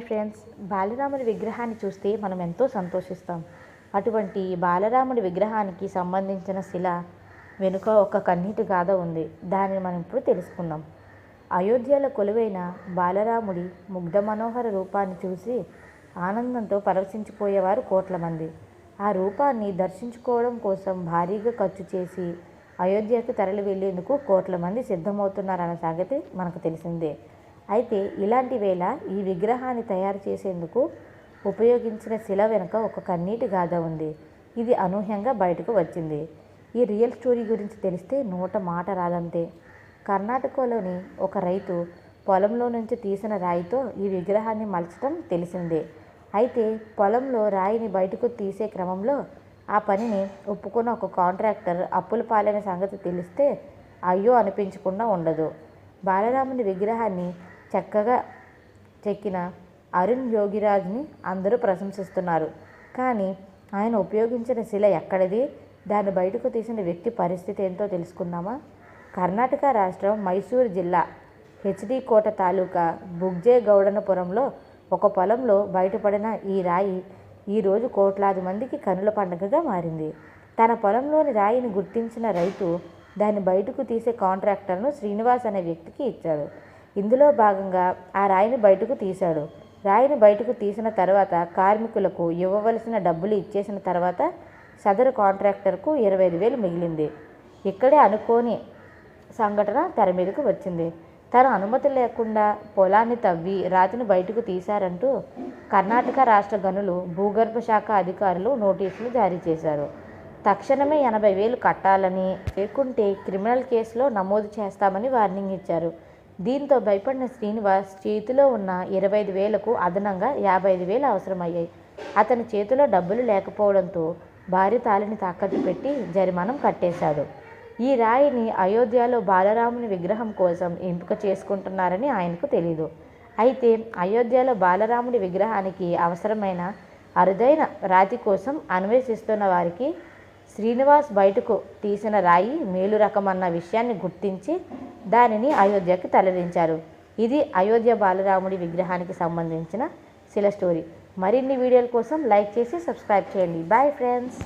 Friends, బాలరాముడి విగ్రహాన్ని చూస్తే మనం ఎంతో సంతోషిస్తాం. అటువంటి బాలరాముడి విగ్రహానికి సంబంధించిన శిల వెనుక ఒక కన్నీటి గాథ ఉంది. దానిని మనం ఇప్పుడు తెలుసుకుందాం. అయోధ్యలో కొలువైన బాలరాముడి ముగ్ధ మనోహర రూపాన్ని చూసి ఆనందంతో పరవశించిపోయేవారు కోట్ల మంది. ఆ రూపాన్ని దర్శించుకోవడం కోసం భారీగా ఖర్చు చేసి అయోధ్యకు తరలి వెళ్లేందుకు కోట్ల మంది సిద్ధమవుతున్నారన్న సంగతి మనకు తెలిసిందే. అయితే ఇలాంటి వేళ ఈ విగ్రహాన్ని తయారు చేసేందుకు ఉపయోగించిన శిల వెనుక ఒక కన్నీటి గాథ ఉంది. ఇది అనూహ్యంగా బయటకు వచ్చింది. ఈ రియల్ స్టోరీ గురించి తెలిస్తే నోట మాట రాదంతే. కర్ణాటకలోని ఒక రైతు పొలంలో నుంచి తీసిన రాయితో ఈ విగ్రహాన్ని మలచడం తెలిసిందే. అయితే పొలంలో రాయిని బయటకు తీసే క్రమంలో ఆ పనిని ఒప్పుకున్న ఒక కాంట్రాక్టర్ అప్పుల పాలైన సంగతి తెలిస్తే అయ్యో అనిపించకుండా ఉండదు. బాలరాముని విగ్రహాన్ని చక్కగా చెక్కిన అరుణ్ యోగిరాజ్ని అందరూ ప్రశంసిస్తున్నారు. కానీ ఆయన ఉపయోగించిన శిల ఎక్కడిది, దాన్ని బయటకు తీసిన వ్యక్తి పరిస్థితి ఏంటో తెలుసుకుందామా? కర్ణాటక రాష్ట్రం మైసూరు జిల్లా హెచ్డి కోట తాలూకా బుగ్జేగౌడనపురంలో ఒక పొలంలో బయటపడిన ఈ రాయి ఈరోజు కోట్లాది మందికి కనుల పండుగగా మారింది. తన పొలంలోని రాయిని గుర్తించిన రైతు దాన్ని బయటకు తీసే కాంట్రాక్టర్ను శ్రీనివాస్ అనే వ్యక్తికి ఇచ్చాడు. ఇందులో భాగంగా ఆ రాయిని బయటకు తీశాడు. రాయిని బయటకు తీసిన తర్వాత కార్మికులకు ఇవ్వవలసిన డబ్బులు ఇచ్చేసిన తర్వాత సదరు కాంట్రాక్టర్కు 25,000 మిగిలింది. ఇక్కడే అనుకోని సంఘటన తెర మీదకు వచ్చింది. తన అనుమతి లేకుండా పొలాన్ని తవ్వి రాతిని బయటకు తీశారంటూ కర్ణాటక రాష్ట్ర గనులు భూగర్భ శాఖ అధికారులు నోటీసులు జారీ చేశారు. తక్షణమే 80,000 కట్టాలని, లేకుంటే క్రిమినల్ కేసులో నమోదు చేస్తామని వార్నింగ్ ఇచ్చారు. దీంతో భయపడిన శ్రీనివాస్ చేతిలో ఉన్న 25,000కు అదనంగా 55,000 అవసరమయ్యాయి. అతని చేతిలో డబ్బులు లేకపోవడంతో భారీ తాళిని తాకట్టు పెట్టి జరిమానం కట్టేశాడు. ఈ రాయిని అయోధ్యలో బాలరాముని విగ్రహం కోసం ఎంపిక చేసుకుంటున్నారని ఆయనకు తెలీదు. అయితే అయోధ్యలో బాలరాముడి విగ్రహానికి అవసరమైన అరుదైన రాతి కోసం అన్వేషిస్తున్న వారికి శ్రీనివాస్ బయటకు తీసిన రాయి మేలు రకమన్న విషయాన్ని గుర్తించి దానిని అయోధ్యకి తరలించారు. ఇది అయోధ్య బాలరాముడి విగ్రహానికి సంబంధించిన శిల స్టోరీ. మరిన్ని వీడియోల కోసం లైక్ చేసి సబ్స్క్రైబ్ చేయండి. Bye friends.